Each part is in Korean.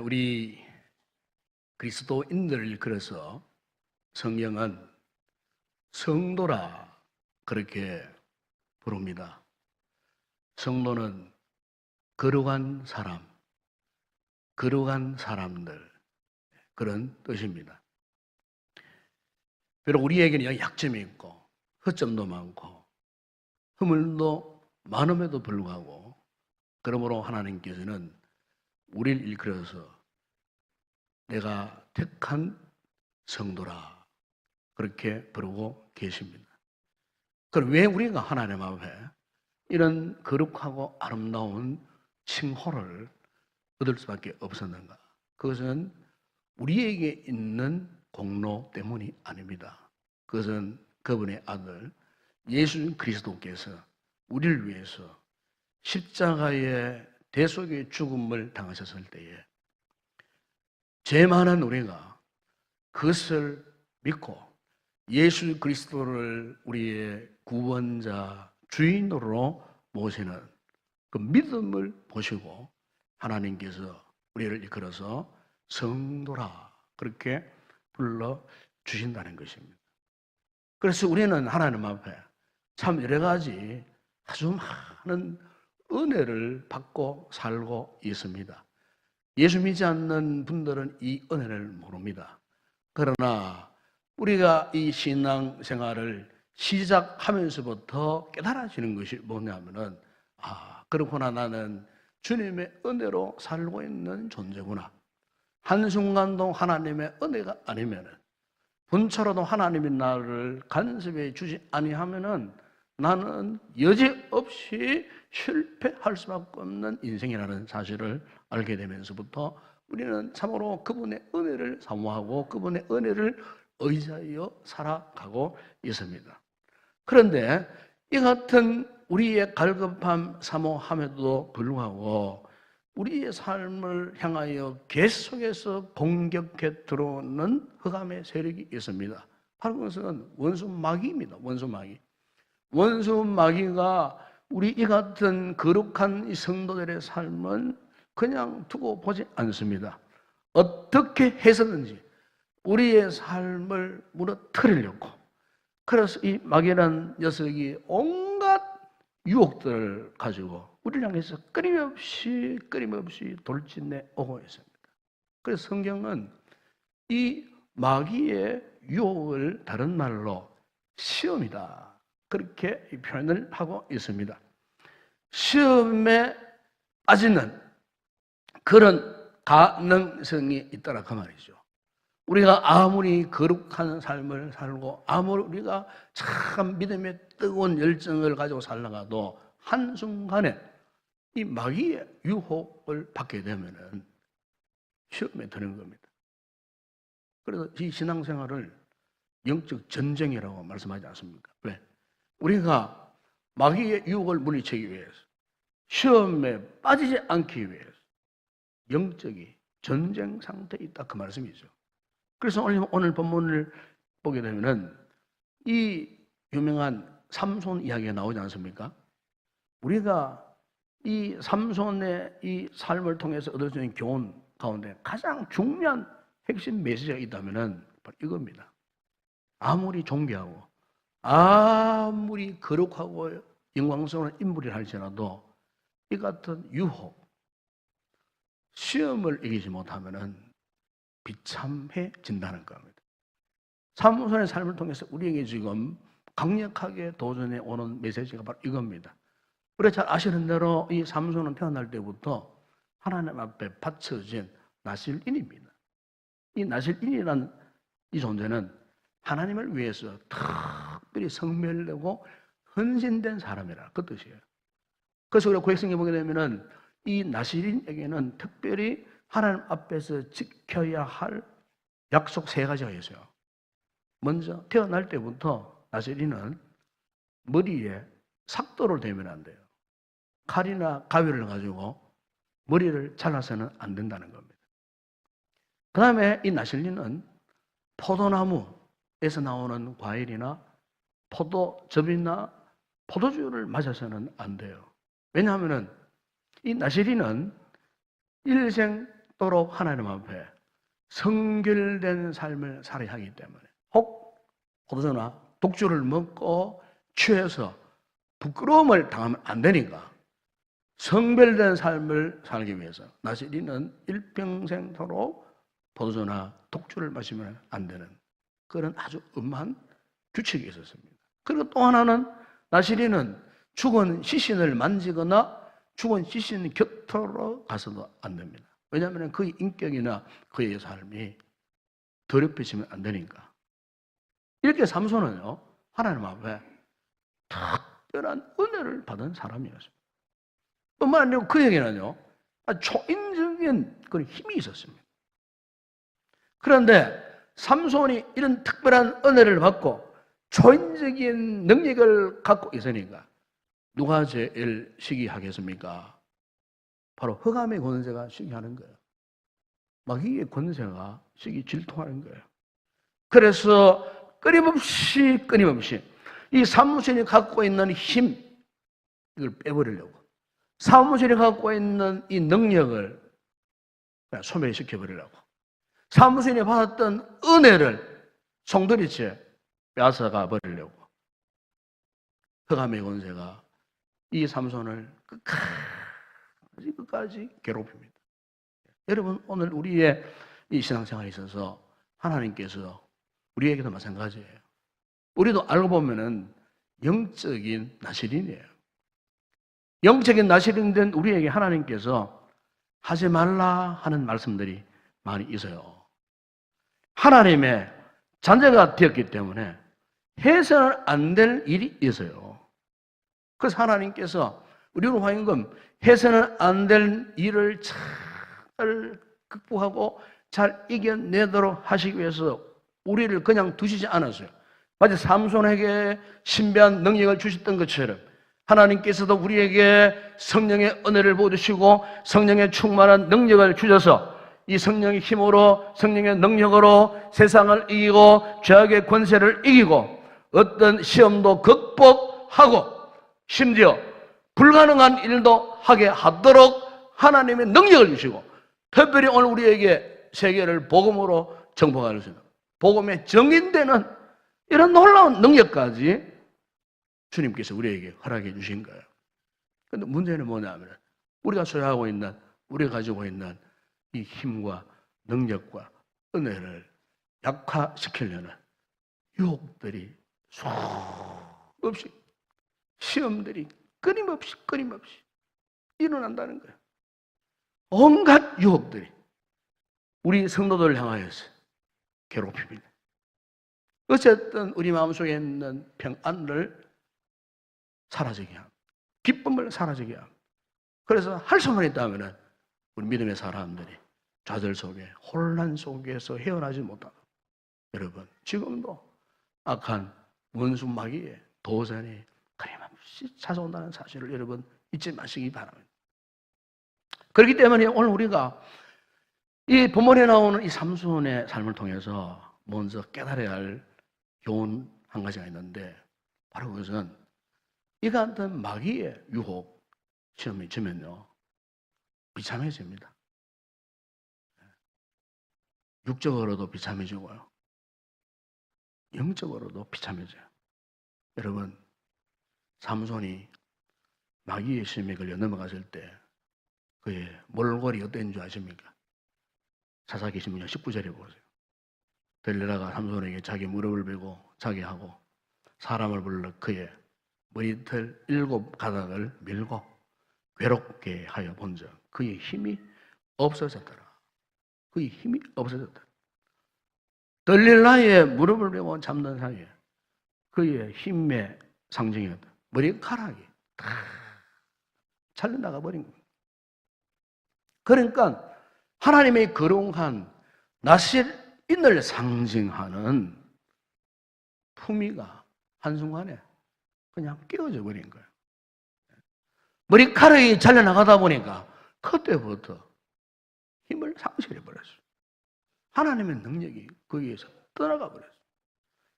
우리 그리스도인들 그래서 성경은 성도라 그렇게 부릅니다. 성도는 거룩한 사람, 거룩한 사람들 그런 뜻입니다. 비록 우리에게는 약점이 있고 허점도 많고 허물도 많음에도 불구하고 그러므로 하나님께서는 우리를 일컬어서 내가 택한 성도라 그렇게 부르고 계십니다. 그럼 왜 우리가 하나님 앞에 이런 거룩하고 아름다운 칭호를 얻을 수밖에 없었는가? 그것은 우리에게 있는 공로 때문이 아닙니다. 그것은 그분의 아들 예수 그리스도께서 우리를 위해서 십자가의 대속의 죽음을 당하셨을 때에 죄 많은 우리가 그것을 믿고 예수 그리스도를 우리의 구원자, 주인으로 모시는 그 믿음을 보시고 하나님께서 우리를 이끌어서 성도라 그렇게 불러주신다는 것입니다. 그래서 우리는 하나님 앞에 참 여러 가지 아주 많은 은혜를 받고 살고 있습니다. 예수 믿지 않는 분들은 이 은혜를 모릅니다. 그러나 우리가 이 신앙생활을 시작하면서부터 깨달아지는 것이 뭐냐면은 그렇구나, 나는 주님의 은혜로 살고 있는 존재구나. 한순간도 하나님의 은혜가 아니면은 분초라도 하나님이 나를 간섭해 주지 아니하면은 나는 여지없이 실패할 수밖에 없는 인생이라는 사실을 알게 되면서부터 우리는 참으로 그분의 은혜를 사모하고 그분의 은혜를 의지하여 살아가고 있습니다. 그런데 이 같은 우리의 갈급함 사모함에도 불구하고 우리의 삶을 향하여 계속해서 공격해 들어오는 흑암의 세력이 있습니다. 바로 그것은 원수 마귀입니다. 원수 마귀. 원수 마귀가 우리 이 같은 거룩한 이 성도들의 삶은 그냥 두고 보지 않습니다. 어떻게 해서든지 우리의 삶을 무너뜨리려고, 그래서 이 마귀라는 녀석이 온갖 유혹들을 가지고 우리를 향해서 끊임없이 돌진해 오고 있습니다. 그래서 성경은 이 마귀의 유혹을 다른 말로 시험이다 그렇게 표현을 하고 있습니다. 시험에 빠지는 그런 가능성이 있다라 그 말이죠. 우리가 아무리 거룩한 삶을 살고 아무리 우리가 참 믿음의 뜨거운 열정을 가지고 살다가도 한순간에 이 마귀의 유혹을 받게 되면은 시험에 드는 겁니다. 그래서 이 신앙생활을 영적 전쟁이라고 말씀하지 않습니까? 왜? 우리가 마귀의 유혹을 물리치기 위해서, 시험에 빠지지 않기 위해서 영적인 전쟁 상태에 있다 그 말씀이죠. 그래서 오늘 본문을 보게 되면은 이 유명한 삼손 이야기가 나오지 않습니까? 우리가 이 삼손의 이 삶을 통해서 얻을 수 있는 교훈 가운데 가장 중요한 핵심 메시지가 있다면은 바로 이겁니다. 아무리 존귀하고 아무리 거룩하고 영광스러운 인물이라 할지라도 이 같은 유혹, 시험을 이기지 못하면은 비참해진다는 겁니다. 삼손의 삶을 통해서 우리에게 지금 강력하게 도전해 오는 메시지가 바로 이겁니다. 우리가 잘 아시는 대로 이 삼손은 태어날 때부터 하나님 앞에 바쳐진 나실인입니다. 이 나실인이라는 이 존재는 하나님을 위해서 특별히 성멸되고 헌신된 사람이라 그 뜻이에요. 그래서 우리가 구약성경에 보게 되면은 이 나실인에게는 특별히 하나님 앞에서 지켜야 할 약속 3가지가 있어요. 먼저 태어날 때부터 나실인은 머리에 삭도를 대면 안 돼요. 칼이나 가위를 가지고 머리를 잘라서는 안 된다는 겁니다. 그 다음에 이 나실인은 포도나무에서 나오는 과일이나 포도즙이나 포도주를 마셔서는 안 돼요. 왜냐하면 이 나실인은 일생 죽도록 하나님 앞에 성결된 삶을 살아야 하기 때문에 혹 포도주나 독주를 먹고 취해서 부끄러움을 당하면 안 되니까 성별된 삶을 살기 위해서 나시린은 일평생토록 포도주나 독주를 마시면 안 되는 그런 아주 엄한 규칙이 있었습니다. 그리고 또 하나는 나시린은 죽은 시신을 만지거나 죽은 시신 곁으로 가서도 안 됩니다. 왜냐하면 그의 인격이나 그의 삶이 더럽혀지면 안 되니까. 이렇게 삼손은요, 하나님 앞에 특별한 은혜를 받은 사람이었습니다. 뿐만 아니라 그에게는요, 초인적인 그런 힘이 있었습니다. 그런데 삼손이 이런 특별한 은혜를 받고 초인적인 능력을 갖고 있으니까 누가 제일 시기하겠습니까? 바로 흑암의 권세가 시기하는 거예요. 마귀의 권세가 시기 질투하는 거예요. 그래서 끊임없이 이 삼손이 갖고 있는 힘, 이걸 빼버리려고 삼손이 갖고 있는 이 능력을 그냥 소멸시켜버리려고 삼손이 받았던 은혜를 송두리째 빼앗아가 버리려고 흑암의 권세가 이 삼손을 끝까지 괴롭힙니다. 여러분, 오늘 우리의 이 신앙생활에 있어서 하나님께서 우리에게도 마찬가지예요. 우리도 알고 보면은 영적인 나시린이에요. 영적인 나시린된 우리에게 하나님께서 하지 말라 하는 말씀들이 많이 있어요. 하나님의 자녀가 되었기 때문에 해서는 안 될 일이 있어요. 그래서 하나님께서 우리로 하여금 해서는 안 될 일을 잘 극복하고 잘 이겨내도록 하시기 위해서 우리를 그냥 두시지 않았어요. 마치 삼손에게 신비한 능력을 주셨던 것처럼 하나님께서도 우리에게 성령의 은혜를 부어주시고 성령의 충만한 능력을 주셔서 이 성령의 힘으로 성령의 능력으로 세상을 이기고 죄악의 권세를 이기고 어떤 시험도 극복하고 심지어 불가능한 일도 하게 하도록 하나님의 능력을 주시고 특별히 오늘 우리에게 세계를 복음으로 정복할 수 있는 복음의 정인되는 이런 놀라운 능력까지 주님께서 우리에게 허락해 주신 거예요. 그런데 문제는 뭐냐면 우리가 소유하고 있는 우리가 가지고 있는 이 힘과 능력과 은혜를 약화시키려는 유혹들이 수없이 시험들이 끊임없이 일어난다는 거예요. 온갖 유혹들이 우리 성도들을 향하여서 괴롭힙니다. 어쨌든 우리 마음속에 있는 평안을 사라지게 합니다. 기쁨을 사라지게 합니다. 그래서 할 수만 있다면 우리 믿음의 사람들이 좌절 속에 혼란 속에서 헤어나지 못하고 여러분 지금도 악한 원수 마귀의 도전이 끊임없이 찾아온다는 사실을 여러분 잊지 마시기 바랍니다. 그렇기 때문에 오늘 우리가 이 본문에 나오는 이 삼손의 삶을 통해서 먼저 깨달아야 할 교훈 한 가지가 있는데 바로 그것은 이 같은 마귀의 유혹 시험이 지면요 비참해집니다. 육적으로도 비참해지고요 영적으로도 비참해져요. 여러분 삼손이 마귀의 시험에 걸려 넘어갔을 때 그의 몰골이 어땠는 줄 아십니까? 사사기 신문 19절에 보세요. 들릴라가 삼손에게 자기 무릎을 베고 자게 하고 사람을 불러 그의 머리털 7가닥을 밀고 괴롭게 하여 본즉 그의 힘이 없어졌더라. 그의 힘이 없어졌더라. 들릴라의 무릎을 베고 잡는 사이에 그의 힘의 상징이었다. 머리카락이 다 잘려나가 버린 겁니다. 그러니까 하나님의 거룩한 나실인을 상징하는 품위가 한순간에 그냥 깨어져 버린 거예요. 머리카락이 잘려나가다 보니까 그때부터 힘을 상실해 버렸어요. 하나님의 능력이 거기에서 떠나가 버렸어요.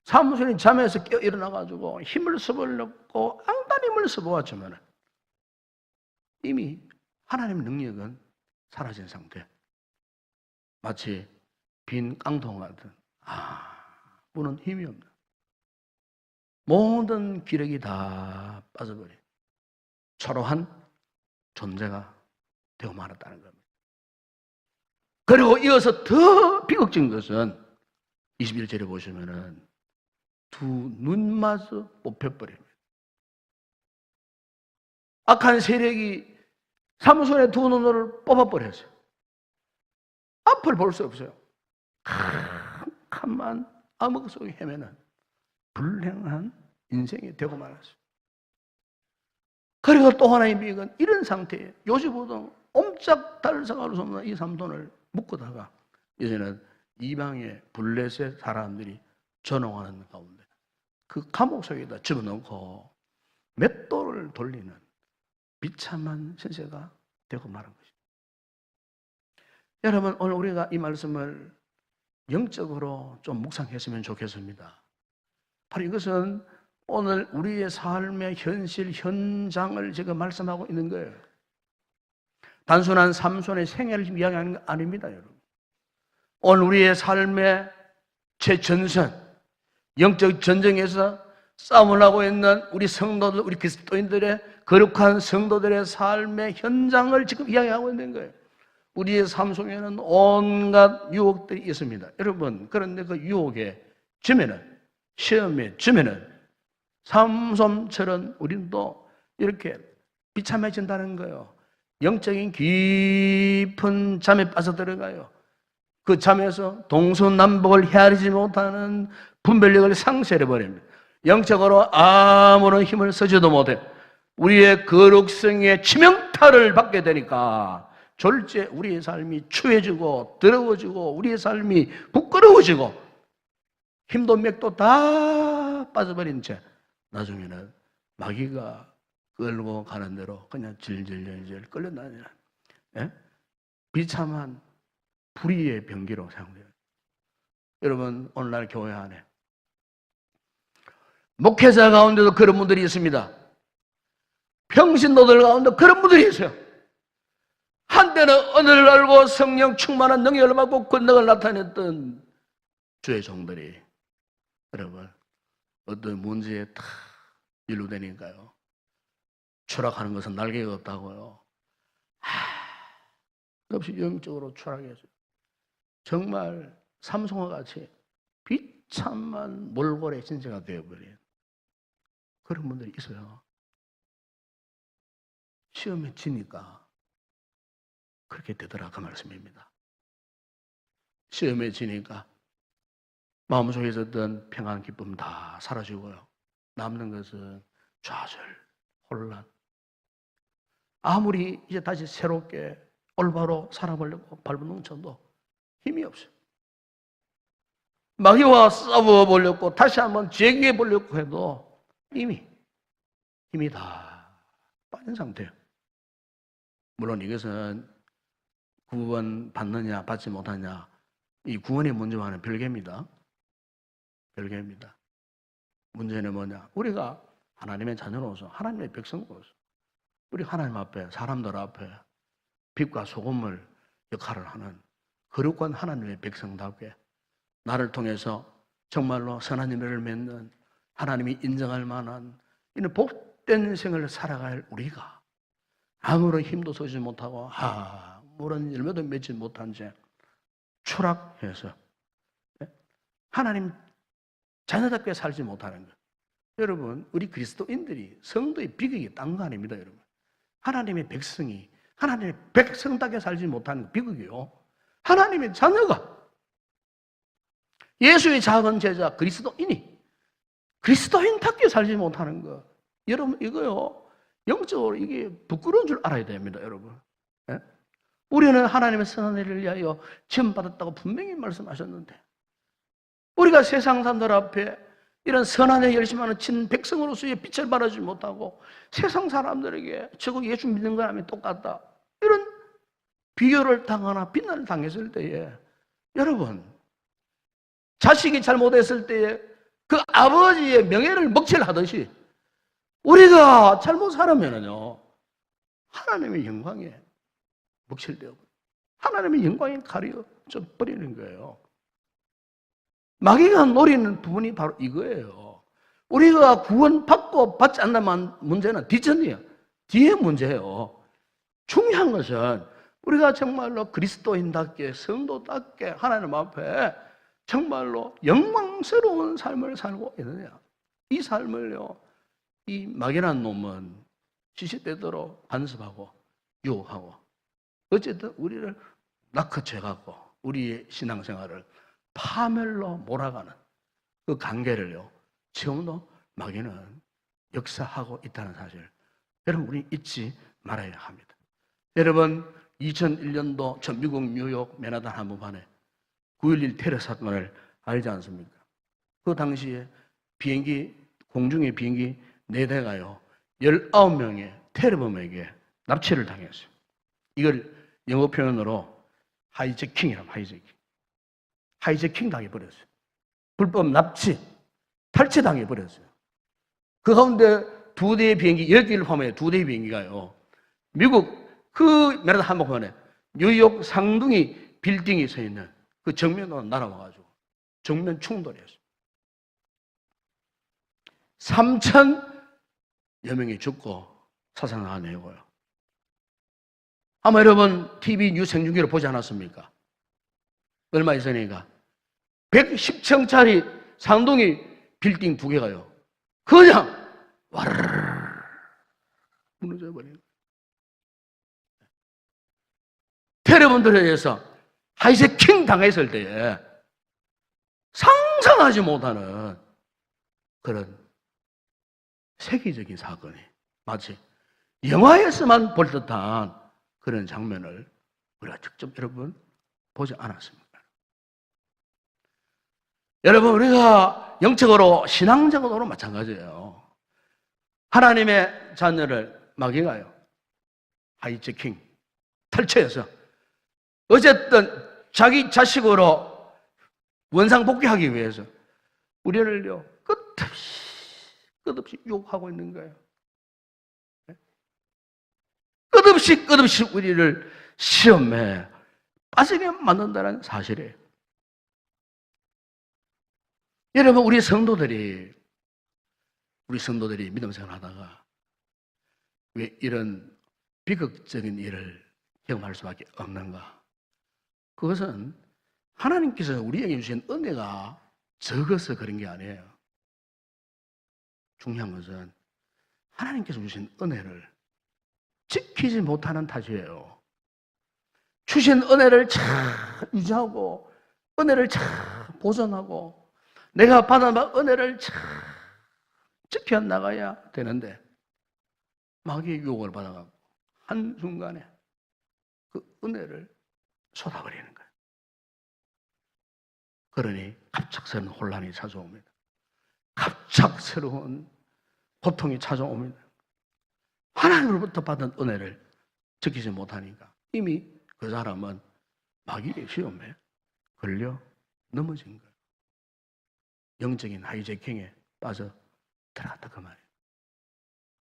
삼손이 잠에서 깨어 일어나가지고 힘을 써보려고 앙단 힘을 써보았지만 이미 하나님의 능력은 사라진 상태. 마치 빈 깡통 같은 문은 힘이 없는 모든 기력이 다 빠져버린 초라한 존재가 되고 말았다는 겁니다. 그리고 이어서 더 비극적인 것은 21절에 보시면은 두 눈마저 뽑혀버립니다. 악한 세력이 삼손의 두 눈을 뽑아버렸어요. 앞을 볼 수 없어요. 캄캄한 암흑 속에 헤매는 불행한 인생이 되고 말았어요. 그리고 또 하나의 비극은 이런 상태에 요시보동 옴짝달싹할 수 없는 이 삼손을 묶어다가 이제는 이방의 블레셋 사람들이 전용하는 가운데 그 감옥 속에다 집어넣고 맷돌을 돌리는 비참한 신세가 되고 말한 것입니다. 여러분, 오늘 우리가 이 말씀을 영적으로 좀 묵상했으면 좋겠습니다. 바로 이것은 오늘 우리의 삶의 현실, 현장을 지금 말씀하고 있는 거예요. 단순한 삼손의 생애를 이야기하는 거 아닙니다, 여러분. 오늘 우리의 삶의 최전선, 영적 전쟁에서 싸움을 하고 있는 우리 성도들, 우리 그리스도인들의 거룩한 성도들의 삶의 현장을 지금 이야기하고 있는 거예요. 우리의 삶 속에는 온갖 유혹들이 있습니다. 여러분, 그런데 그 유혹에 지면은, 시험에 지면은 삼손처럼 우리는 또 이렇게 비참해진다는 거예요. 영적인 깊은 잠에 빠져들어가요. 그 잠에서 동서남북을 헤아리지 못하는 분별력을 상실해버립니다. 영적으로 아무런 힘을 쓰지도 못해 우리의 거룩성의 치명타를 받게 되니까 졸제 우리의 삶이 추해지고 더러워지고 우리의 삶이 부끄러워지고 힘도 맥도 다 빠져버린 채 나중에는 마귀가 끌고 가는 대로 그냥 질질질질 끌려다니는 비참한 불의의 병기로 사용돼요. 여러분, 오늘날 교회 안에 목회자 가운데도 그런 분들이 있습니다. 평신도들 가운데 그런 분들이 있어요. 한때는 언어를 알고 성령 충만한 능력을 받고 권능을 나타냈던 주의 종들이 여러분 어떤 문제에 다 연루되니까요. 추락하는 것은 날개가 없다고요. 없이 영적으로 추락했어요. 정말 삼손과 같이 비참한 몰골의 신세가 되어버린 그런 분들이 있어요. 시험에 지니까 그렇게 되더라 그 말씀입니다. 시험에 지니까 마음속에 있었던 평안 기쁨 다 사라지고요. 남는 것은 좌절, 혼란. 아무리 이제 다시 새롭게 올바로 살아보려고 발버둥쳐도 힘이 없어요. 마귀와 싸워보려고 다시 한번 재기해보려고 해도 이미 힘이 다 빠진 상태예요. 물론 이것은 구원 받느냐 받지 못하냐 이 구원의 문제와는 별개입니다. 별개입니다. 문제는 뭐냐? 우리가 하나님의 자녀로서 하나님의 백성으로서 우리 하나님 앞에 사람들 앞에 빛과 소금을 역할을 하는 거룩한 하나님의 백성답게 나를 통해서 정말로 선한 열매를 맺는 하나님이 인정할 만한 이런 복된 생을 살아갈 우리가 아무런 힘도 쓰지 못하고 아무런 열매도 맺지 못한 채 추락해서 하나님 자녀답게 살지 못하는 것. 여러분, 우리 그리스도인들이 성도의 비극이 딴 거 아닙니다, 여러분. 하나님의 백성이 하나님의 백성답게 살지 못하는 비극이요. 하나님의 자녀가 예수의 작은 제자 그리스도인이 그리스도인답게 살지 못하는 거. 여러분, 이거요. 영적으로 이게 부끄러운 줄 알아야 됩니다, 여러분. 예? 우리는 하나님의 선한 일을 위하여 지원받았다고 분명히 말씀하셨는데 우리가 세상 사람들 앞에 이런 선한 일 열심히 하는 친 백성으로서의 빛을 발하지 못하고 세상 사람들에게 저거 예수 믿는 거라면 똑같다. 이런 비교를 당하나 비난을 당했을 때에 여러분 자식이 잘못했을 때에 그 아버지의 명예를 먹칠하듯이 우리가 잘못 살으면요 하나님의 영광에 먹칠되고 하나님의 영광이 가려져 버리는 거예요. 마귀가 노리는 부분이 바로 이거예요. 우리가 구원받고 받지 않는 문제는 뒷전이에요. 뒤에 문제예요. 중요한 것은 우리가 정말로 그리스도인답게 성도답게 하나님 앞에 정말로 영광스러운 삶을 살고 있느냐. 이 삶을요, 이 마귀라는 놈은 지시대대로 간섭하고 유혹하고 어쨌든 우리를 낙커채갖고 우리의 신앙생활을 파멸로 몰아가는 그 관계를요, 지금도 마귀는 역사하고 있다는 사실, 여러분 우리 잊지 말아야 합니다. 여러분 2001년도 전 미국 뉴욕 맨하탄 한복판에 9.11 테러 사건을 알지 않습니까? 그 당시에 비행기, 공중의 비행기 4대가요 19명의 테러범에게 납치를 당했어요. 이걸 영어 표현으로 하이제킹이라고, 하이제킹 당해버렸어요. 불법 납치, 탈취 당해버렸어요. 그 가운데 2대의 비행기, 10개를 포함해 2대의 비행기가요, 미국 그 맨하탄 한복판에 뉴욕 상둥이 빌딩이 서 있는 그 정면으로 날아와가지고 정면 충돌이었어요. 3,000여 명이 죽고 사상하네요고요. 아마 여러분 TV 뉴스 생중계를 보지 않았습니까? 얼마 있으니까 110층짜리 상동이 빌딩 2개가요 그냥 와르르 무너져 버리는, 테러범들에 의해서 하이제킹 당했을 때에 상상하지 못하는 그런 세계적인 사건이 마치 영화에서만 볼 듯한 그런 장면을 우리가 직접 여러분 보지 않았습니까? 여러분 우리가 영적으로 신앙적으로 마찬가지예요. 하나님의 자녀를 마귀가요 하이제킹 탈취해서 어쨌든 자기 자식으로 원상복귀하기 위해서 우리를요 끝없이 유혹하고 있는 거예요. 끝없이 우리를 시험에 빠지게 만든다는 사실이에요. 여러분 우리 성도들이 믿음 생활하다가 왜 이런 비극적인 일을 경험할 수밖에 없는가? 그것은 하나님께서 우리에게 주신 은혜가 적어서 그런 게 아니에요. 중요한 것은 하나님께서 주신 은혜를 지키지 못하는 탓이에요. 주신 은혜를 잘 유지하고 은혜를 잘 보존하고 내가 받은 은혜를 잘 지켜나가야 되는데 마귀의 유혹을 받아가고 한순간에 그 은혜를 쏟아버리는 거예요. 그러니 갑작스러운 혼란이 찾아옵니다. 갑작스러운 고통이 찾아옵니다. 하나님으로부터 받은 은혜를 지키지 못하니까 이미 그 사람은 마귀의 시험에 걸려 넘어진 거예요. 영적인 하이제킹에 빠져 들어갔다 그 말이에요.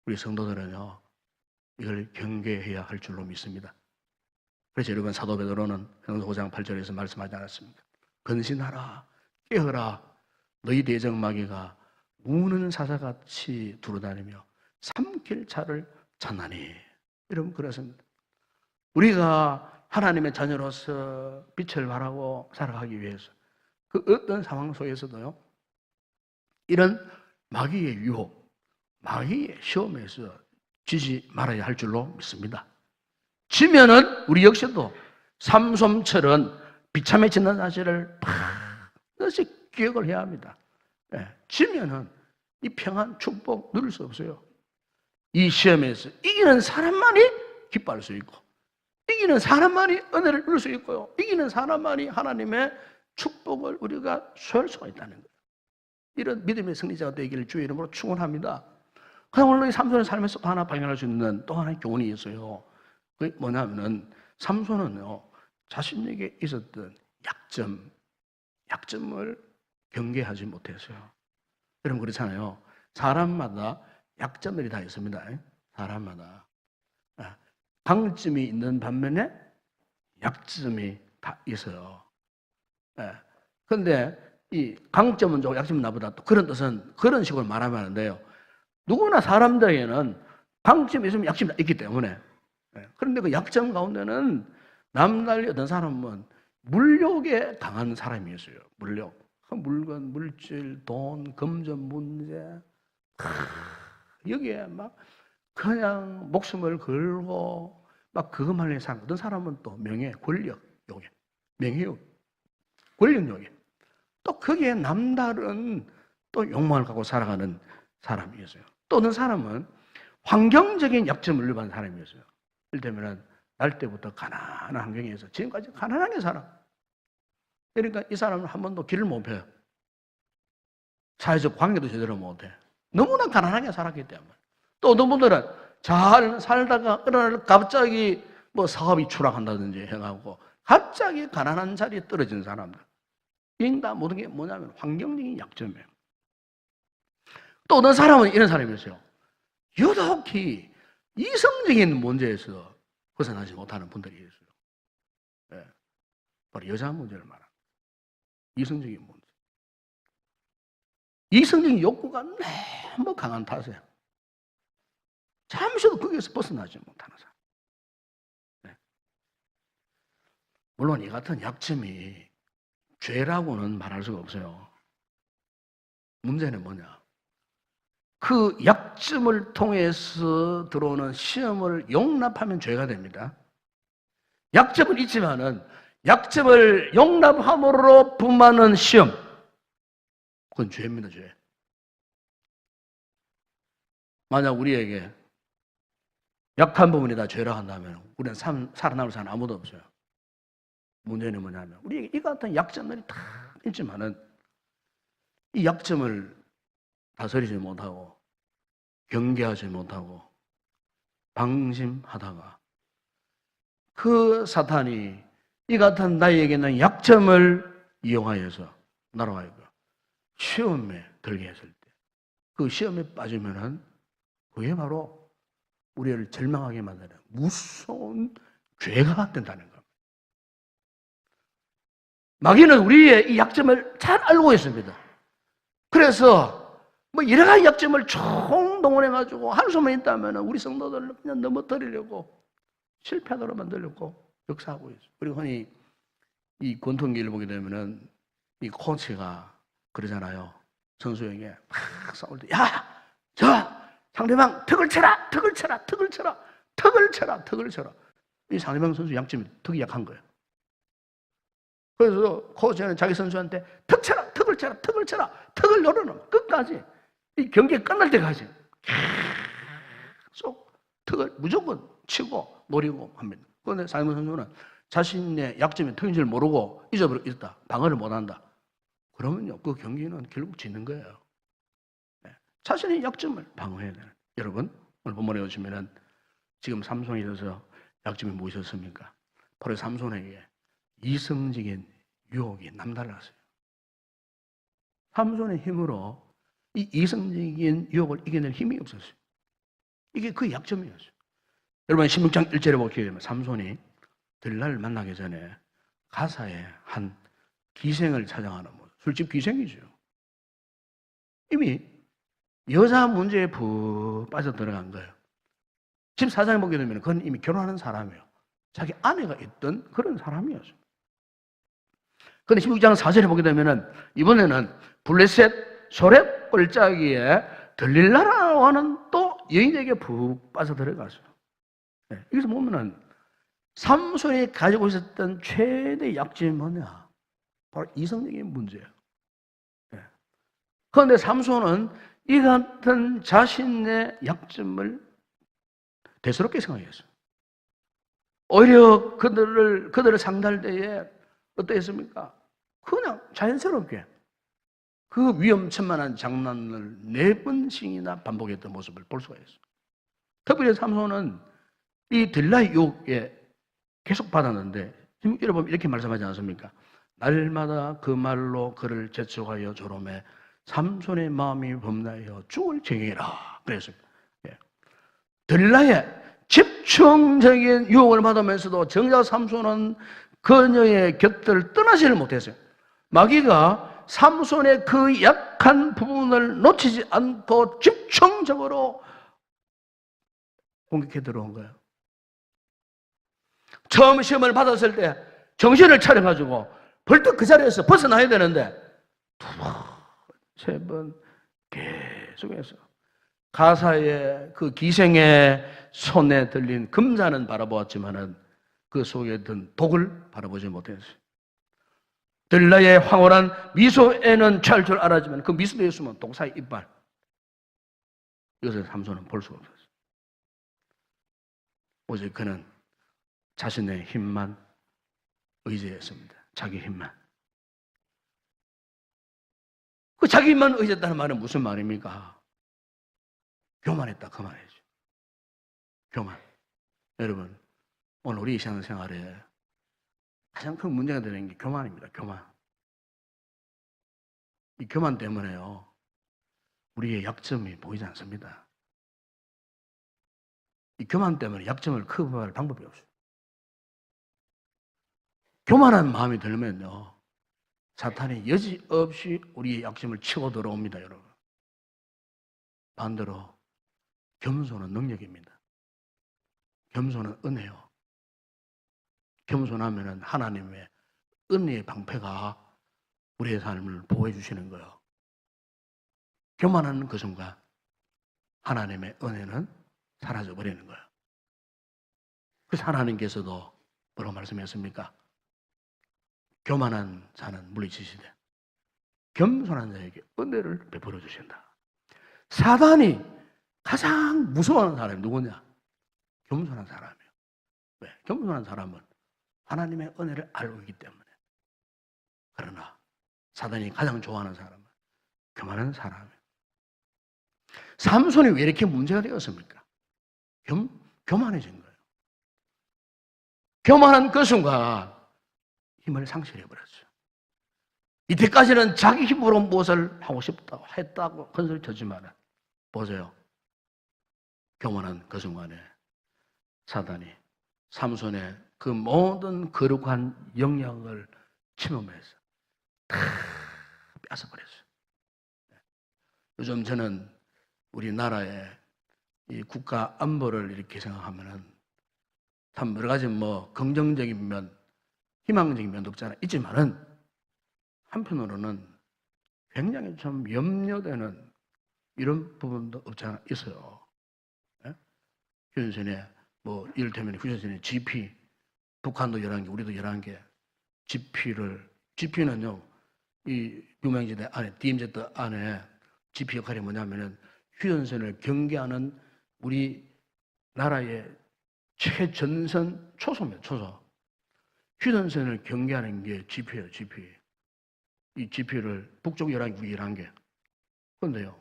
우리 성도들은요 이걸 경계해야 할 줄로 믿습니다. 그래서 여러분 사도 베드로는 형서 5장 8절에서 말씀하지 않았습니까? 근신하라, 깨어라, 너희 대적 마귀가 우는 사자같이 두루다니며 삼킬 자를 찾나니. 여러분 그렇습니다. 우리가 하나님의 자녀로서 빛을 발하고 살아가기 위해서 그 어떤 상황 속에서도요 이런 마귀의 유혹, 마귀의 시험에서 지지 말아야 할 줄로 믿습니다. 지면은 우리 역시도 삼손처럼 비참해 짓는 사실을 반드시 기억을 해야 합니다. 지면은 이 평안, 축복 누릴 수 없어요. 이 시험에서 이기는 사람만이 기뻐할 수 있고 이기는 사람만이 은혜를 누릴 수 있고요. 이기는 사람만이 하나님의 축복을 우리가 소유할 수가 있다는 거예요. 이런 믿음의 승리자가 되기를 주의 이름으로 축원합니다. 그냥 오늘 이 삼손의 삶에서 하나 발견할 수 있는 또 하나의 교훈이 있어요. 그게 뭐냐면은 삼손은요 자신에게 있었던 약점을 경계하지 못했어요. 여러분 그렇잖아요. 사람마다 약점들이 다 있습니다. 사람마다 강점이 있는 반면에 약점이 다 있어요. 예. 근데 이 강점은 좋고 약점은 나보다 또 그런 뜻은 그런 식으로 말하면 안 돼요. 누구나 사람들에게는 강점이 있으면 약점이 있기 때문에. 예. 그런데 그 약점 가운데는 남달리 어떤 사람은 물욕에 강한 사람이었어요. 물욕. 물건, 물질, 돈, 금전 문제. 여기에 막 그냥 목숨을 걸고 막 그것만 위해 사는 어떤 사람은 또 명예, 권력, 요게. 명예욕, 권력욕에. 또 거기에 남다른 또 욕망을 갖고 살아가는 사람이었어요. 또 어떤 사람은 환경적인 약점을 누려받는 사람이었어요. 이를테면 날 때부터 가난한 환경에서 지금까지 가난하게 살아. 그러니까 이 사람은 한 번도 길을 못 펴요. 사회적 관계도 제대로 못해. 너무나 가난하게 살았기 때문에. 또 어떤 분들은 잘 살다가 어느 날 갑자기 뭐 사업이 추락한다든지 해가지고 갑자기 가난한 자리에 떨어진 사람들. 인간 모든 게 뭐냐면 환경적인 약점이에요. 또 어떤 사람은 이런 사람이 있어요. 유독히 이성적인 문제에서 벗어나지 못하는 분들이 있어요. 네. 바로 여자 문제를 말합니다. 이성적인 문제. 이성적인 욕구가 너무 강한 탓에 잠시도 거기에서 벗어나지 못하는 사람. 네. 물론 이 같은 약점이 죄라고는 말할 수가 없어요. 문제는 뭐냐? 그 약점을 통해서 들어오는 시험을 용납하면 죄가 됩니다. 약점은 있지만은 약점을 용납함으로 붐하는 시험, 그건 죄입니다, 죄. 만약 우리에게 약한 부분이 다 죄라 한다면 우리는 살아남을 사람 아무도 없어요. 문제는 뭐냐면 우리에게 이 같은 약점들이 다 있지만은 이 약점을 다스리지 못하고 경계하지 못하고 방심하다가 그 사탄이 이 같은 나에게는 약점을 이용하여서 나로 하여금 시험에 들게 했을 때 그 시험에 빠지면은 그게 바로 우리를 절망하게 만드는 무서운 죄가 된다는 겁니다. 마귀는 우리의 이 약점을 잘 알고 있습니다. 그래서 뭐 여러 가지 약점을 총동원해가지고 할 수만 있다면 우리 성도들을 그냥 넘어뜨리려고 실패하도록 만들려고 역사하고 있어요. 그리고 흔히 이 권통기를 보게 되면은 이 코치가 그러잖아요. 선수에게 막 싸울 때, 야, 상대방 턱을 쳐라, 턱을 쳐라, 턱을 쳐라, 턱을 쳐라, 턱을 쳐라. 이 상대방 선수 약점이 턱이 약한 거예요. 그래서 코치는 자기 선수한테 턱 쳐라, 턱을 쳐라, 턱을 쳐라, 턱을 노려놓으면 끝까지 이 경기 끝날 때까지 계속 턱을 무조건 치고 노리고 합니다. 그런데 사이먼 선수는 자신의 약점이 턱인 줄 모르고 잊어버려 있다, 방어를 못한다. 그러면요, 그 경기는 결국 지는 거예요. 네. 자신의 약점을 방어해야 돼요. 여러분, 오늘 본문에 오시면은 지금 삼손에 있어서 약점이 무엇이었습니까? 바로 삼손에게 이성적인 유혹이 남달랐어요. 삼손의 힘으로 이 이성적인 유혹을 이겨낼 힘이 없었어요. 이게 그 약점이었어요. 여러분 16장 1절에 보게 되면 삼손이 들날을 만나기 전에 가사에 한 기생을 찾아가는 모습. 술집 기생이죠. 이미 여자 문제에 푹 빠져 들어간 거예요. 14장에 보게 되면 그건 이미 결혼하는 사람이에요. 자기 아내가 있던 그런 사람이었어요. 그런데 16장 4절에 보게 되면 이번에는 블레셋 소렙 골짜기에 들릴라라고 하는 또 여인에게 푹 빠져 들어갔어요. 네. 여기서 보면은 삼손이 가지고 있었던 최대 약점이 뭐냐? 바로 이성적인 문제예요. 네. 그런데 삼손은 이 같은 자신의 약점을 대수롭게 생각했어요. 오히려 그들을 상대할 때에 어떠했습니까? 그냥 자연스럽게 그 위험천만한 장난을 4번씩이나 반복했던 모습을 볼 수가 있어요. 특별히 삼손은 이 들라의 유혹에 계속 받았는데 지금 여러분 이렇게 말씀하지 않습니까? 날마다 그 말로 그를 재촉하여 조롱해 삼손의 마음이 범나여 죽을 정이라 그랬습니다. 예. 들라의 집 집중적인 유혹을 받으면서도 정작 삼손은 그녀의 곁을 떠나지를 못했어요. 마귀가 삼손의 그 약한 부분을 놓치지 않고 집중적으로 공격해 들어온 거예요. 처음 시험을 받았을 때 정신을 차려가지고 벌떡 그 자리에서 벗어나야 되는데 두 번, 세 번 계속해서 가사의 그 기생의 손에 들린 금잔은 바라보았지만은 그 속에 든 독을 바라보지 못했어요. 들라의 황홀한 미소에는 취할 줄 알았지만 그 미소에 숨은 독사의 이빨, 이것을 삼손은 볼 수가 없었어요. 오직 그는 자신의 힘만 의지했습니다. 자기 힘만. 그 자기 힘만 의지했다는 말은 무슨 말입니까? 교만했다 그 말이죠. 교만. 여러분, 오늘 우리 신앙생활에 가장 큰 문제가 되는 게 교만입니다. 교만. 이 교만 때문에요, 우리의 약점이 보이지 않습니다. 이 교만 때문에 약점을 커버할 방법이 없어요. 교만한 마음이 들면요, 사탄이 여지없이 우리의 약점을 치고 들어옵니다, 여러분. 반대로 겸손은 능력입니다. 겸손은 은혜요. 겸손하면은 하나님의 은혜의 방패가 우리의 삶을 보호해 주시는 거예요. 교만하는 그 순간 하나님의 은혜는 사라져 버리는 거예요. 그래서 하나님께서도 뭐라고 말씀했습니까? 교만한 자는 물리치시되 겸손한 자에게 은혜를 베풀어 주신다. 사단이 가장 무서워하는 사람이 누구냐? 겸손한 사람이에요. 왜? 겸손한 사람은 하나님의 은혜를 알고 있기 때문에. 그러나 사단이 가장 좋아하는 사람은 교만한 사람이에요. 삼손이 왜 이렇게 문제가 되었습니까? 교만해진 거예요. 교만한 그 순간 힘을 상실해버렸어요. 이때까지는 자기 힘으로 무엇을 하고 싶다고 했다고 큰소리 쳤지만 보세요. 교만한 그 순간에 사단이 삼손의 그 모든 거룩한 영향을 침범해서 다 뺏어버렸어요. 요즘 저는 우리나라의 이 국가 안보를 이렇게 생각하면은 참 여러 가지 뭐 긍정적인 면, 희망적인 면도 없잖아요. 있지만은 한편으로는 굉장히 좀 염려되는 이런 부분도 없잖아 있어요. 예? 휴전선에 뭐 이를테면 휴전선에 GP, 북한도 11개, 우리도 11개 GP는요, 이 유명지대 안에, DMZ 안에 GP 역할이 뭐냐면은 휴전선을 경계하는 우리 나라의 최전선 초소입니다, 초소. 휴전선을 경계하는 게 GP예요, GP. 이 GP를 북쪽 11개, 북 11개. 그런데요,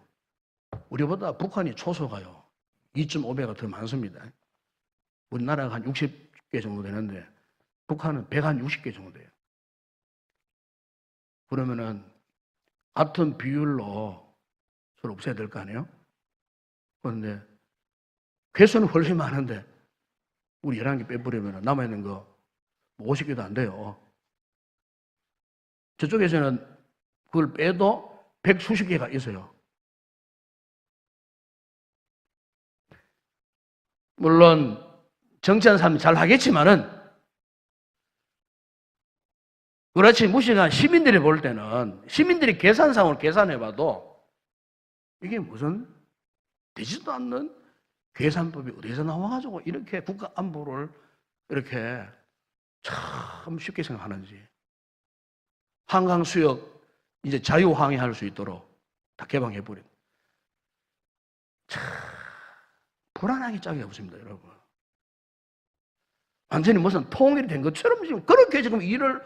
우리보다 북한이 초소가요, 2.5배가 더 많습니다. 우리나라가 한 60개 정도 되는데, 북한은 160개 정도 돼요. 그러면은, 같은 비율로 서로 없애야 될 거 아니에요? 그런데, 개수는 훨씬 많은데, 우리 11개 빼버리면 남아있는 거 50개도 안 돼요. 저쪽에서는 그걸 빼도 100수십 개가 있어요. 물론 정치하는 사람이 잘 하겠지만은, 그렇지 무식한 시민들이 볼 때는, 시민들이 계산상으로 계산해봐도 이게 무슨 되지도 않는 계산법이 어디서 나와가지고 이렇게 국가 안보를 이렇게 참 쉽게 생각하는지. 한강 수역 이제 자유항해할 수 있도록 다 개방해버린. 참 불안하기 짝이 없습니다, 여러분. 완전히 무슨 통일이 된 것처럼 지금 그렇게 지금 일을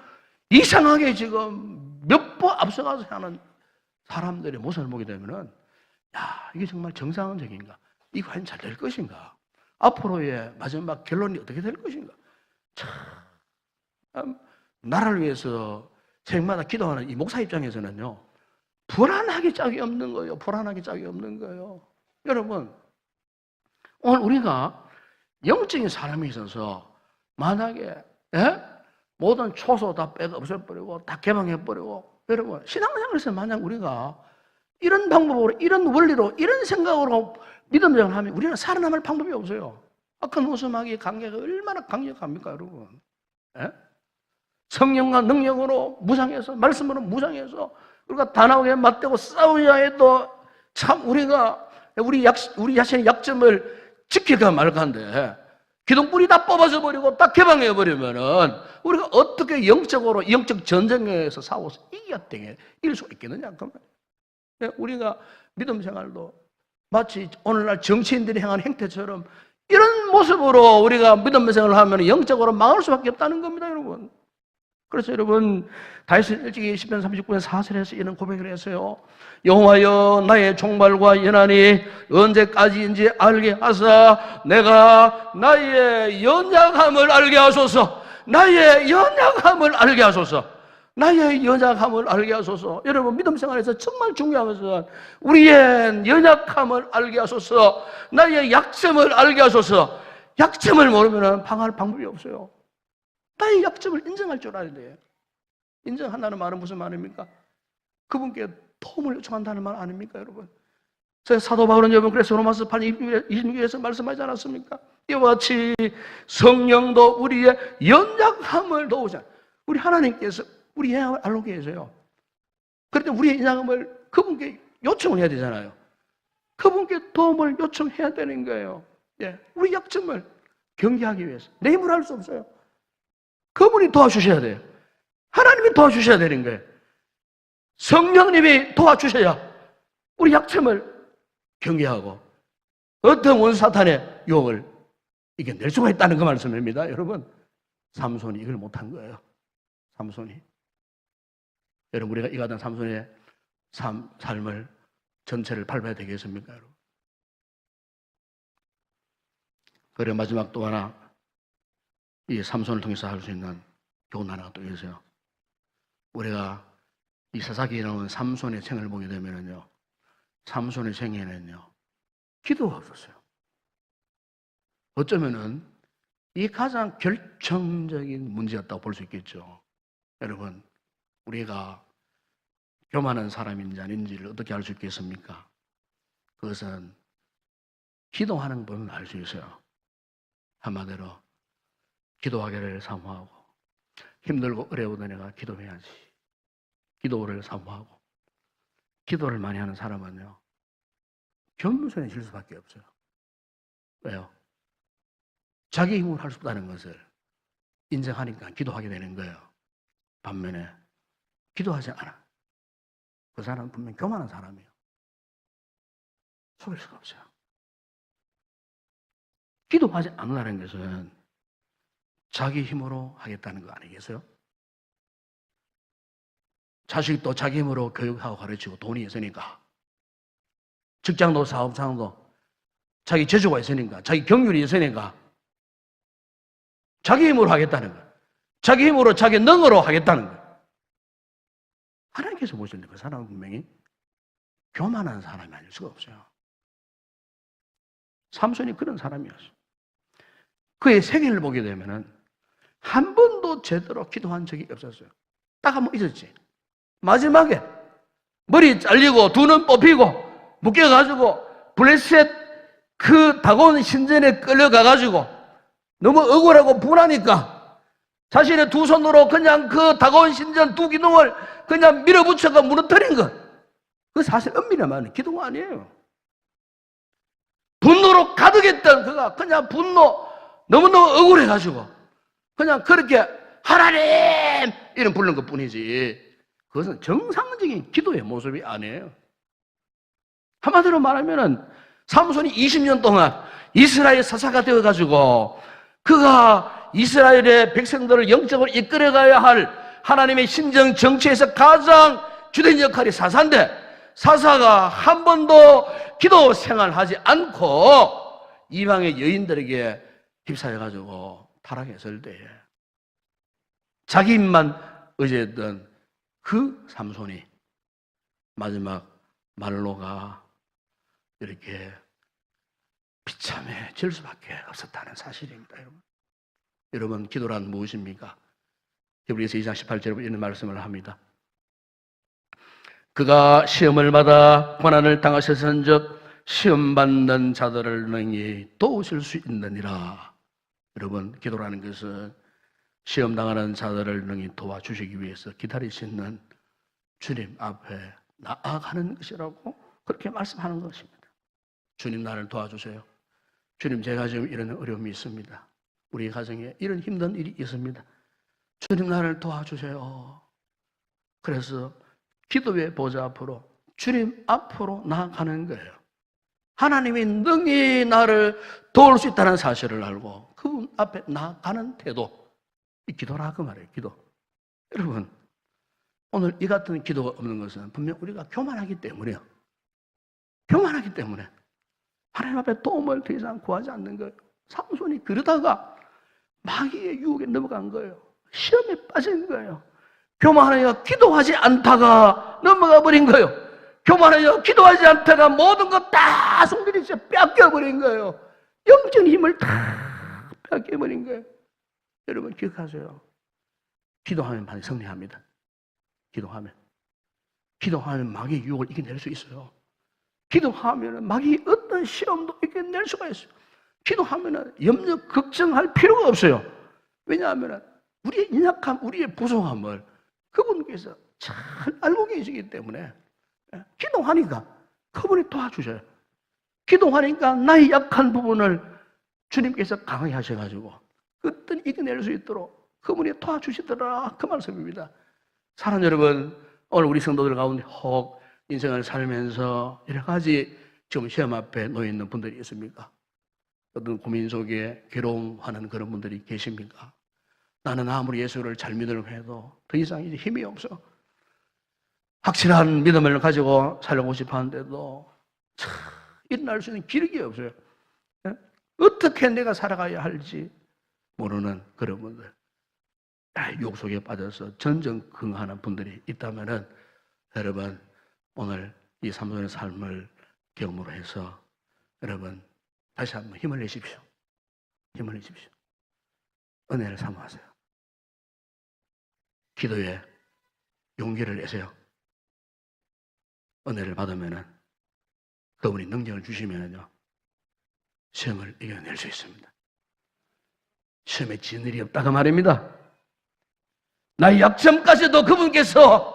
이상하게 지금 몇 번 앞서가서 하는 사람들의 모습을 보게 되면은, 야, 이게 정말 정상적인가? 이거 과연 잘 될 것인가? 앞으로의 마지막 결론이 어떻게 될 것인가? 참, 나라를 위해서 새벽마다 기도하는 이 목사 입장에서는요, 불안하기 짝이 없는 거예요. 불안하기 짝이 없는 거예요. 여러분, 오늘 우리가 영적인 사람이 있어서 만약에 모든 초소 다 빼고 없애버리고 다 개방해버리고, 여러분 신앙생활에서 만약 우리가 이런 방법으로, 이런 원리로, 이런 생각으로 믿음을 하면 우리는 살아남을 방법이 없어요. 아까 노스마귀의 관계가 얼마나 강력합니까, 여러분? 성령과 능력으로 무장해서, 말씀으로 무장해서 우리가 단호하게 맞대고 싸우야 해도 참 우리가 우리 자신의 약점을 지킬까 말까인데, 기둥뿌리 다 뽑아서 버리고 다 개방해 버리면은 우리가 어떻게 영적으로 영적 전쟁에서 싸워서 이길 수 있겠느냐. 우리가 믿음 생활도 마치 오늘날 정치인들이 행하는 행태처럼 이런 모습으로 우리가 믿음 생활을 하면 영적으로 망할 수밖에 없다는 겁니다, 여러분. 그래서 여러분, 다윗은 일찍이 시편 39편 4절에서 이런 고백을 했어요. 여호와여, 나의 종말과 연한이 언제까지인지 알게 하사 내가 나의 연약함을 알게 하소서. 나의 연약함을 알게 하소서. 나의 연약함을 알게 하소서. 여러분, 믿음 생활에서 정말 중요한 것은 우리의 연약함을 알게 하소서. 나의 약점을 알게 하소서. 약점을 모르면 방할 방법이 없어요. 나의 약점을 인정할 줄 알아야 돼요. 인정한다는 말은 무슨 말입니까? 그분께 도움을 요청한다는 말 아닙니까, 여러분? 사도 바울은 여러분, 그래서 로마서 8장 26절에서 말씀하지 않았습니까? 이와 같이 성령도 우리의 연약함을 도우자. 우리 하나님께서 우리 연약함을 알고 계세요. 그런데 우리의 연약함을 그분께 요청을 해야 되잖아요. 그분께 도움을 요청해야 되는 거예요. 우리 약점을 경계하기 위해서. 내 힘으로 할 수 없어요. 그분이 도와주셔야 돼요. 하나님이 도와주셔야 되는 거예요. 성령님이 도와주셔야 우리 약점을 경계하고 어떤 원수 사탄의 유혹을 이겨낼 수가 있다는 그 말씀입니다. 여러분, 삼손이 이걸 못한 거예요. 삼손이. 여러분, 우리가 이 같은 삼손의 삶을 전체를 밟아야 되겠습니까, 여러분? 그리고 마지막 또 하나, 이 삼손을 통해서 할 수 있는 교훈 하나가 또 있어요. 우리가 이 사사기에 나오는 삼손의 생을 보게 되면요, 삼손의 생에는요, 기도가 없었어요. 어쩌면은 이 가장 결정적인 문제였다고 볼 수 있겠죠. 여러분, 우리가 교만한 사람인지 아닌지를 어떻게 알 수 있겠습니까? 그것은 기도하는 법은 알 수 있어요. 한마디로 기도하기를 사모하고, 힘들고 어려운 내가 기도해야지. 기도를 사모하고, 기도를 많이 하는 사람은요, 겸손해질 수밖에 없어요. 왜요? 자기 힘으로 할 수 없다는 것을 인정하니까 기도하게 되는 거예요. 반면에 기도하지 않아. 그 사람은 분명히 교만한 사람이에요. 속일 수가 없어요. 기도하지 않는다는 것은 자기 힘으로 하겠다는 거 아니겠어요? 자식도 자기 힘으로 교육하고 가르치고 돈이 있으니까, 직장도 사업장도 자기 재주가 있으니까, 자기 경륜이 있으니까 자기 힘으로 하겠다는 거예요. 자기 힘으로, 자기 능으로 하겠다는 거예요. 하나님께서 보실 때 그 사람은 분명히 교만한 사람이 아닐 수가 없어요. 삼손이 그런 사람이었어요. 그의 생애를 보게 되면은 한 번도 제대로 기도한 적이 없었어요. 딱 한 번 있었지. 마지막에 머리 잘리고 두 눈 뽑히고 묶여가지고 블레셋 그 다곤 신전에 끌려가가지고 너무 억울하고 분하니까 자신의 두 손으로 그냥 그 다곤 신전 두 기둥을 그냥 밀어붙여가 무너뜨린 것. 그 사실 엄밀히 말하면 기도가 아니에요. 분노로 가득했던 그가 그냥 너무너무 억울해가지고 그냥 그렇게 하나님 이런 부르는 것 뿐이지, 그것은 정상적인 기도의 모습이 아니에요. 한마디로 말하면은 삼손이 20년 동안 이스라엘 사사가 되어가지고 그가 이스라엘의 백성들을 영적으로 이끌어가야 할 하나님의 신정 정치에서 가장 주된 역할이 사사인데, 사사가 한 번도 기도 생활하지 않고 이방의 여인들에게 휩싸여가지고 타락했을 때에 자기 힘만 의지했던 그 삼손이 마지막 말로가 이렇게 비참해질 수밖에 없었다는 사실입니다. 여러분, 기도란 무엇입니까? 히브리서 2장 18절에 이런 말씀을 합니다. 그가 시험을 받아 고난을 당하셨은즉 시험 받는 자들을 능히 도우실 수 있느니라. 여러분, 기도라는 것은 시험 당하는 자들을 능히 도와주시기 위해서 기다리시는 주님 앞에 나아가는 것이라고 그렇게 말씀하는 것입니다. 주님, 나를 도와주세요. 주님, 제가 지금 이런 어려움이 있습니다. 우리 가정에 이런 힘든 일이 있습니다. 주님, 나를 도와주세요. 그래서 기도의 보좌 앞으로, 주님 앞으로 나아가는 거예요. 하나님이 능히 나를 도울 수 있다는 사실을 알고 그분 앞에 나아가는 태도, 이 기도라 그 말이에요. 기도. 여러분, 오늘 이 같은 기도가 없는 것은 분명 우리가 교만하기 때문이에요. 교만하기 때문에 하나님 앞에 도움을 더 이상 구하지 않는 거예요. 삼손이 그러다가 마귀의 유혹에 넘어간 거예요. 시험에 빠진 거예요. 교만하여 기도하지 않다가 넘어가 버린 거예요. 교만하여 기도하지 않다가 모든 것 다 손들이서 뺏겨버린 거예요. 영적인 힘을 다 뺏겨버린 거예요. 여러분, 기억하세요. 기도하면 반드시 승리합니다. 기도하면 마귀의 유혹을 이겨낼 수 있어요. 기도하면 마귀의 어떤 시험도 이겨낼 수가 있어요. 기도하면 염려, 걱정할 필요가 없어요. 왜냐하면 우리의 연약함, 우리의 부족함을 그분께서 잘 알고 계시기 때문에 기도하니까 그분이 도와주셔요. 기도하니까 나의 약한 부분을 주님께서 강하게 하셔가지고 그것들이 이겨낼 수 있도록 그분이 도와주시더라, 그 말씀입니다. 사랑하는 여러분, 오늘 우리 성도들 가운데 혹 인생을 살면서 여러 가지 지금 시험 앞에 놓여 있는 분들이 있습니까? 어떤 고민 속에 괴로움하는 그런 분들이 계십니까? 나는 아무리 예수를 잘 믿으려고 해도 더 이상 이제 힘이 없어. 확실한 믿음을 가지고 살고 싶어 하는데도 참 일어날 수 있는 기력이 없어요. 어떻게 내가 살아가야 할지 모르는 그런 분들, 유혹 속에 빠져서 전전긍긍하는 분들이 있다면은 여러분, 오늘 이 삼손의 삶을 경험으로 해서 여러분 다시 한번 힘을 내십시오. 힘을 내십시오. 은혜를 사모하세요. 기도에 용기를 내세요. 은혜를 받으면은 그분이 능력을 주시면은요, 시험을 이겨낼 수 있습니다. 시험에 지는 일이 없다고 말입니다. 나의 약점까지도 그분께서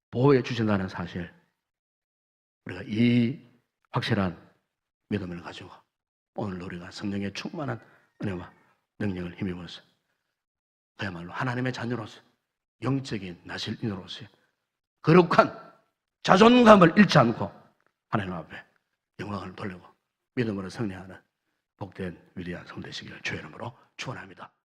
보호해 주신다는 사실, 우리가 이 확실한 믿음을 가지고 오늘 우리가 성령의 충만한 은혜와 능력을 힘입어서 그야말로 하나님의 자녀로서 영적인 나실인으로서 거룩한 자존감을 잃지 않고 하나님 앞에 영광을 돌리고 믿음으로 승리하는 복된 위대한 성도 되시기를 주의 이름으로 축원합니다.